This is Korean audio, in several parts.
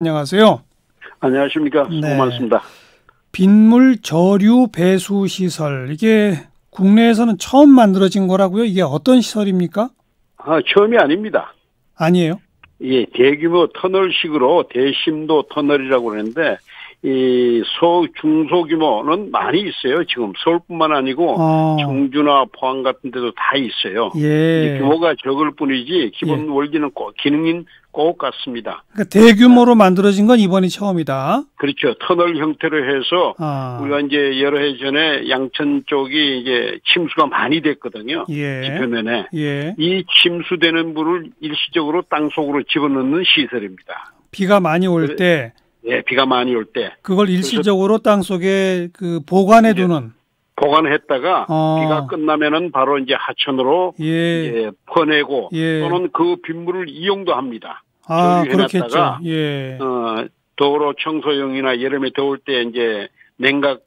안녕하세요. 안녕하십니까. 수고 네. 많습니다. 빗물 저류 배수 시설. 이게 국내에서는 처음 만들어진 거라고요? 이게 어떤 시설입니까? 처음이 아닙니다. 아니에요. 예, 대규모 터널식으로 대심도 터널이라고 그러는데, 중소규모는 많이 있어요. 지금 서울뿐만 아니고, 청주나 포항 같은 데도 다 있어요. 예. 이제 규모가 적을 뿐이지, 기본 예. 원리는 기능인 꼭 같습니다. 그러니까 대규모로 만들어진 건 이번이 처음이다. 그렇죠. 터널 형태로 해서, 우리가 이제 여러 해 전에 양천 쪽이 이제 침수가 많이 됐거든요. 예. 지표면에. 예. 이 침수되는 물을 일시적으로 땅 속으로 집어넣는 시설입니다. 비가 많이 올 때. 예, 비가 많이 올 때. 그걸 일시적으로 땅 속에 보관해 두는. 보관했다가 비가 끝나면은 바로 이제 하천으로 이제 퍼내고 또는 그 빗물을 이용도 합니다. 그렇겠죠. 예. 도로 청소용이나 여름에 더울 때 이제 냉각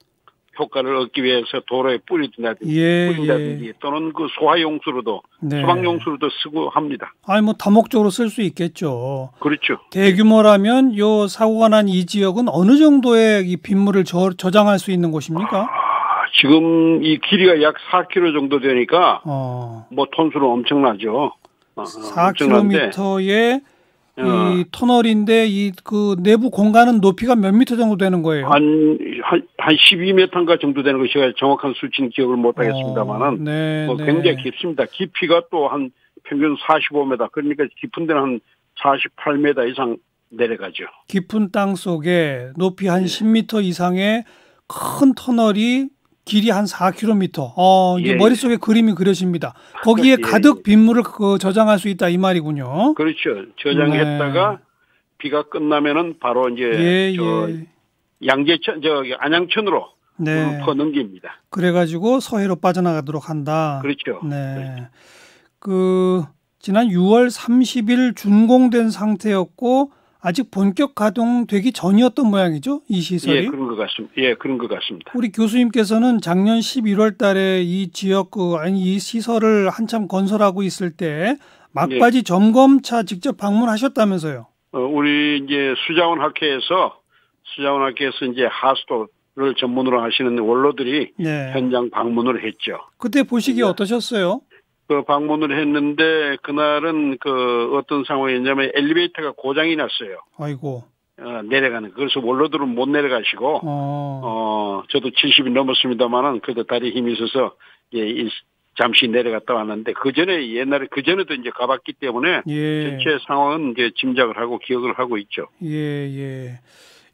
효과를 얻기 위해서 도로에 뿌린다든지 또는 그 소화용수로도 소방용수로도 쓰고 합니다. 뭐 다목적으로 쓸 수 있겠죠. 그렇죠. 대규모라면 요 사고가 난 이 지역은 어느 정도의 이 빗물을 저장할 수 있는 곳입니까? 지금 이 길이가 약 4km 정도 되니까 뭐 톤수는 엄청나죠. 4km의 이 터널인데 그 내부 공간은 높이가 몇 미터 정도 되는 거예요? 한 12m인가 정도 되는 거 제가 정확한 수치는 기억을 못 하겠습니다만은 굉장히 깊습니다. 깊이가 또 한 평균 45m, 그러니까 깊은 데는 한 48m 이상 내려가죠. 깊은 땅 속에 높이 한 10m 이상의 큰 터널이 길이 한 4km. 이제 머릿속에 그림이 그려집니다. 거기에 가득 빗물을 저장할 수 있다 이 말이군요. 그렇죠. 저장했다가 비가 끝나면은 바로 이제 안양천으로 퍼넘깁니다. 그래가지고 서해로 빠져나가도록 한다. 그렇죠. 네. 지난 6월 30일 준공된 상태였고 아직 본격 가동되기 전이었던 모양이죠, 이 시설이? 그런 것 같습니다. 예, 그런 것 같습니다. 우리 교수님께서는 작년 11월 달에 이 지역 이 시설을 한참 건설하고 있을 때 막바지 점검차 직접 방문하셨다면서요? 우리 이제 수자원학회에서 이제 하수도를 전문으로 하시는 원로들이 현장 방문을 했죠. 그때 보시기에 어떠셨어요? 방문을 했는데 그날은 어떤 상황이었냐면 엘리베이터가 고장이 났어요. 아이고. 내려가는. 그래서 원로들은 못 내려가시고 저도 70이 넘었습니다만은 그래도 다리에 힘이 있어서 잠시 내려갔다 왔는데 그전에도 이제 가봤기 때문에 전체 상황은 이제 짐작을 하고 기억을 하고 있죠. 예.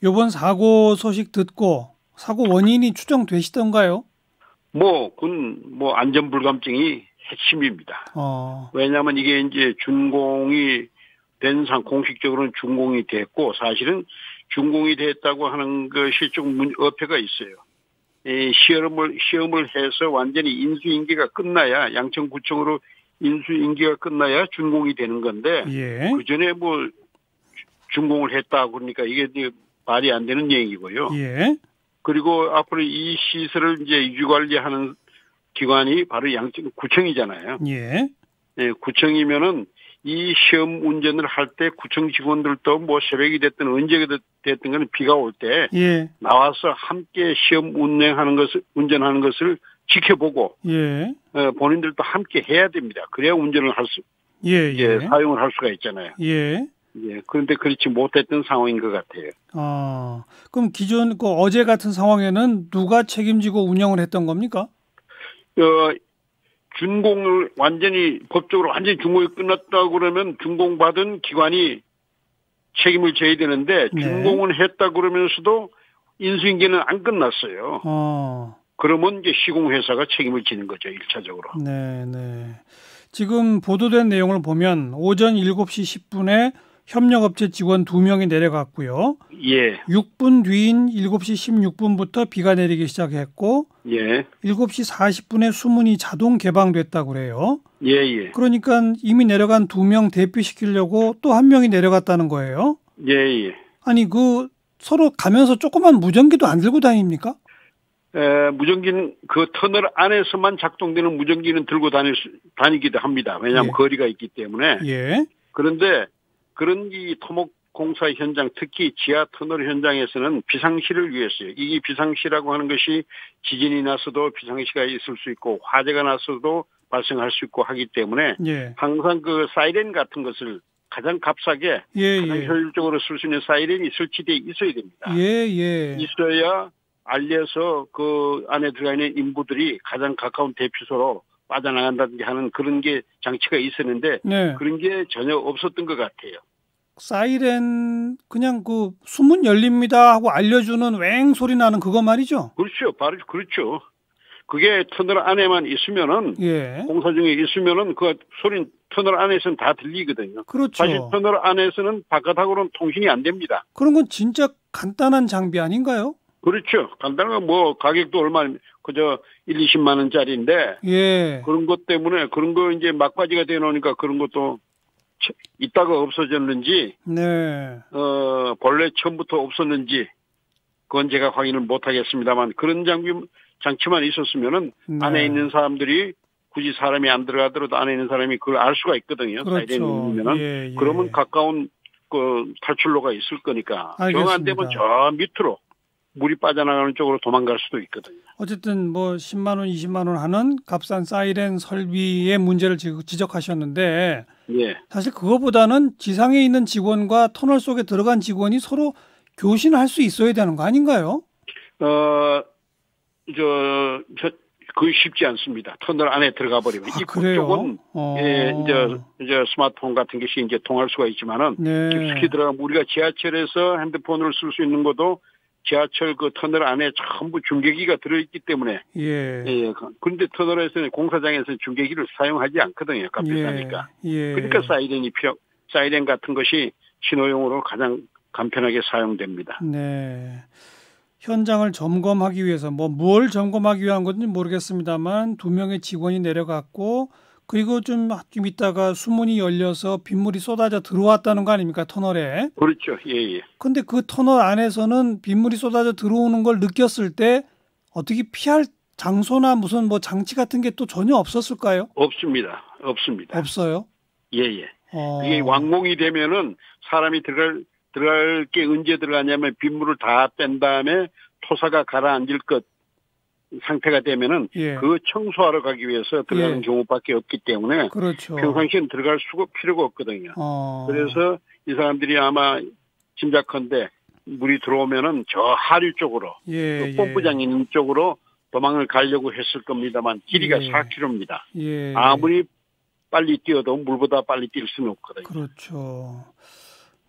이번 사고 소식 듣고 사고 원인이 추정되시던가요? 그건 안전 불감증이 핵심입니다. 왜냐하면 이게 이제 준공이 된 공식적으로는 준공이 됐고 사실은 준공이 됐다고 하는 것이 조금 어폐가 있어요. 시험을 해서 완전히 인수인계가 끝나야 양천구청으로 인수인계가 끝나야 준공이 되는 건데 그 전에 준공을 했다 그러니까 이게 말이 안 되는 얘기고요. 그리고 앞으로 이 시설을 이제 유지관리하는 기관이 바로 양천구청이잖아요. 구청이면은 이 시험 운전을 할 때 구청 직원들도 새벽이 됐든 언제 됐든 간에 비가 올 때 나와서 함께 시험 운전하는 것을 지켜보고 본인들도 함께 해야 됩니다. 그래야 운전을 사용을 할 수가 있잖아요. 그런데 그렇지 못했던 상황인 것 같아요. 그럼 기존 어제 같은 상황에는 누가 책임지고 운영을 했던 겁니까? 준공을 법적으로 완전히 준공이 끝났다고 그러면 준공받은 기관이 책임을 져야 되는데 준공은 했다 그러면서도 인수인계는 안 끝났어요. 그러면 이제 시공회사가 책임을 지는 거죠, 1차적으로. 네. 지금 보도된 내용을 보면 오전 7시 10분에 협력업체 직원 2명이 내려갔고요. 6분 뒤인 7시 16분부터 비가 내리기 시작했고 7시 40분에 수문이 자동 개방됐다고 그래요. 그러니까 이미 내려간 2명 대피시키려고 또 1명이 내려갔다는 거예요. 아니 서로 가면서 조그만 무전기도 안 들고 다닙니까? 무전기는 터널 안에서만 작동되는 무전기는 들고 다니기도 합니다. 왜냐하면 거리가 있기 때문에. 그런데 그런 이 토목 공사 현장, 특히 지하 터널 현장에서는 비상시를 위해서요. 이 비상시라고 하는 것이 지진이 나서도 비상시가 있을 수 있고 화재가 나서도 발생할 수 있고 하기 때문에 예. 항상 그 사이렌 같은 것을 가장 값싸게 가장 효율적으로 쓸 수 있는 사이렌이 설치되어 있어야 됩니다. 있어야 알려서 그 안에 들어가 있는 인부들이 가장 가까운 대피소로 빠져나간다든지 하는 그런 게 장치가 있었는데 그런 게 전혀 없었던 것 같아요. 사이렌 그냥 그 수문 열립니다 하고 알려주는 웽 소리 나는 그거 말이죠? 그렇죠. 바로 그렇죠. 그게 터널 안에만 있으면은 공사 중에 있으면은 그 소리는 터널 안에서는 다 들리거든요. 그렇죠. 사실 터널 안에서는 바깥하고는 통신이 안 됩니다. 그런 건 진짜 간단한 장비 아닌가요? 그렇죠. 간단한 뭐 가격도 얼마 그저 1, 20만 원짜리인데 그런 것 때문에 그런 거 이제 막바지가 돼 놓으니까 그런 것도 있다가 없어졌는지 본래 처음부터 없었는지 그건 제가 확인을 못 하겠습니다만 그런 장치만 있었으면은 안에 있는 사람들이 굳이 사람이 안 들어가더라도 안에 있는 사람이 그걸 알 수가 있거든요. 그렇죠. 사이렌이면은 그러면 가까운 그 탈출로가 있을 거니까 정 안 되면 저 밑으로 물이 빠져나가는 쪽으로 도망갈 수도 있거든요. 어쨌든 뭐 10만 원, 20만 원 하는 값싼 사이렌 설비의 문제를 지적하셨는데 사실 그거보다는 지상에 있는 직원과 터널 속에 들어간 직원이 서로 교신할 수 있어야 되는 거 아닌가요? 그게 쉽지 않습니다. 터널 안에 들어가 버리면 입구 쪽은 이제 스마트폰 같은 것이 이제 통할 수가 있지만은 깊숙이 들어가면 우리가 지하철에서 핸드폰을 쓸 수 있는 것도 지하철 그 터널 안에 전부 중계기가 들어있기 때문에 그런데 터널에서는 공사장에서는 중계기를 사용하지 않거든요. 값 비싸니까. 그러니까 사이렌 같은 것이 신호용으로 가장 간편하게 사용됩니다. 현장을 점검하기 위해서 뭘 점검하기 위한 건지 모르겠습니다만 2명의 직원이 내려갔고 그리고 좀 있다가 수문이 열려서 빗물이 쏟아져 들어왔다는 거 아닙니까? 터널에. 그렇죠. 근데 그 터널 안에서는 빗물이 쏟아져 들어오는 걸 느꼈을 때 어떻게 피할 장소나 무슨 장치 같은 게 또 전혀 없었을까요? 없습니다. 없어요? 이게 왕몽이 되면은 사람이 들어갈 게 언제 들어가냐면 빗물을 다 뺀 다음에 토사가 가라앉을 것 상태가 되면은 그 청소하러 가기 위해서 들어가는 경우밖에 없기 때문에 평상시엔 들어갈 필요가 없거든요. 그래서 이 사람들이 아마 짐작컨대 물이 들어오면은 저 하류 쪽으로 그 펌프장 있는 쪽으로 도망을 가려고 했을 겁니다만 길이가 4km입니다. 아무리 빨리 뛰어도 물보다 빨리 뛸 수는 없거든요. 그렇죠.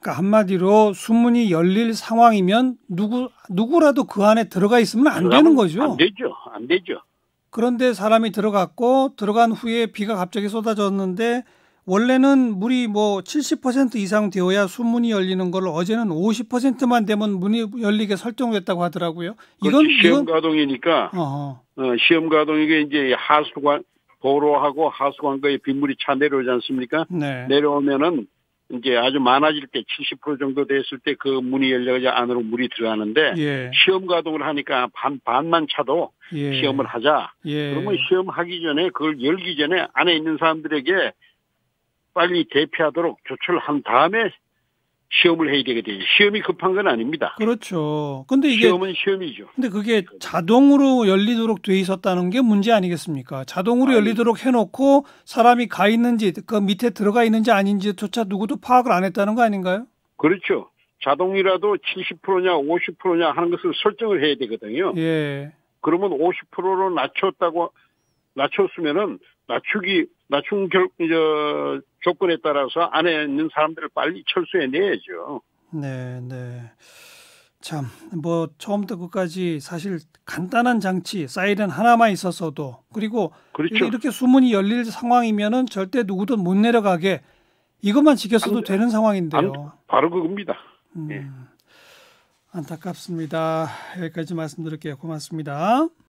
그러니까 한마디로 수문이 열릴 상황이면 누구라도 그 안에 들어가 있으면 안 되는 거죠. 안 되죠. 그런데 사람이 들어갔고 들어간 후에 비가 갑자기 쏟아졌는데 원래는 물이 70% 이상 되어야 수문이 열리는 걸 어제는 50%만 되면 문이 열리게 설정됐다고 하더라고요. 이건 시험 가동이니까 시험 가동이게 이제 도로하고 하수관과의 빗물이 차 내려오지 않습니까? 내려오면은 이제 아주 많아질 때 70% 정도 됐을 때 그 문이 열려서 안으로 물이 들어가는데 시험 가동을 하니까 반만 차도 시험을 하자. 그러면 시험하기 전에 그걸 열기 전에 안에 있는 사람들에게 빨리 대피하도록 조처를 한 다음에 시험을 해야 되거든요. 시험이 급한 건 아닙니다. 그렇죠. 근데 이게 시험은 시험이죠. 근데 그게 자동으로 열리도록 돼 있었다는 게 문제 아니겠습니까? 자동으로 열리도록 해놓고 사람이 가 있는지 그 밑에 들어가 있는지 아닌지조차 누구도 파악을 안 했다는 거 아닌가요? 그렇죠. 자동이라도 70%냐 50%냐 하는 것을 설정을 해야 되거든요. 그러면 50%로 낮췄으면은 낮춘 조건에 따라서 안에 있는 사람들을 빨리 철수해 내야죠. 참, 처음부터 끝까지 사실 간단한 장치, 사이렌 하나만 있었어도 그리고 이렇게 수문이 열릴 상황이면은 절대 누구도 못 내려가게 이것만 지켰어도 되는 상황인데요. 바로 그겁니다. 안타깝습니다. 여기까지 말씀드릴게요. 고맙습니다.